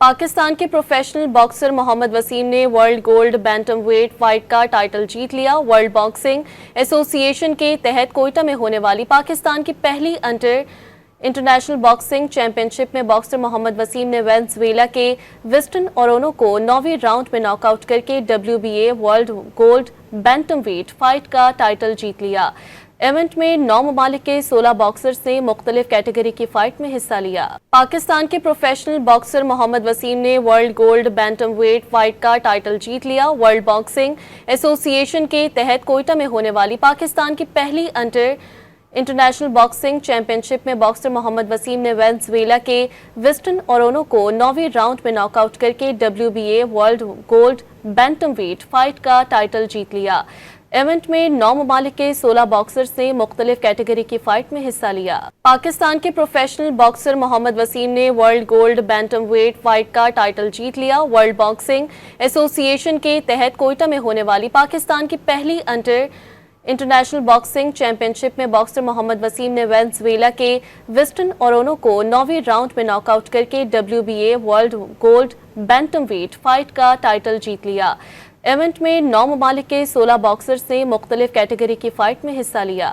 पाकिस्तान के professional boxer Mohammad Wasim ने world gold bantam weight fight का टाइटल जीत लिया। वर्ल्ड बॉक्सिंग एसोसिएशन के तहत कोयटा में होने वाली पाकिस्तान की पहली इंटरनेशनल बॉक्सिंग चैंपियनशिप में बॉक्सर मोहम्मद वसीम ने वेनेजुएला के विस्टन ओरोनो को 9वीं राउंड में नॉकआउट करके WBA world gold bantam weight fight का टाइटल जीत लिया। इवेंट में 9 ममालिक के 16 बॉक्सर्स ने मुख्तलिफ कैटेगरी की फाइट में हिस्सा लिया। पाकिस्तान के प्रोफेशनल बॉक्सर मोहम्मद वसीम ने world gold bantam weight fight का टाइटल जीत लिया। वर्ल्ड बॉक्सिंग एसोसिएशन के तहत कोयटा में होने वाली पाकिस्तान की पहली इंटरनेशनल बॉक्सिंग चैंपियनशिप में बॉक्सर मोहम्मद वसीम ने वेनेजुएला के विस्टन ओरोनो को 9वीं राउंड में नॉकआउट करके WBA world gold bantam weight fight का टाइटल जीत लिया। इवेंट में 9 ममालिक के 16 बॉक्सर्स ने मुख्तलिफ कैटेगरी की फाइट में हिस्सा लिया। पाकिस्तान के प्रोफेशनल बॉक्सर मोहम्मद वसीम ने world gold bantam weight fight का टाइटल जीत लिया। वर्ल्ड बॉक्सिंग एसोसिएशन के तहत कोयटा में होने वाली पाकिस्तान की पहली इंटरनेशनल बॉक्सिंग चैंपियनशिप में बॉक्सर मोहम्मद वसीम ने वेनेजुएला के विस्टन ओरोनो को 9वीं राउंड में नॉकआउट करके WBA world gold bantam weight fight का टाइटल जीत लिया। इवेंट में 9 ममालिक के 16 बॉक्सर्स ने मुख्तलिफ कैटेगरी की फाइट में हिस्सा लिया।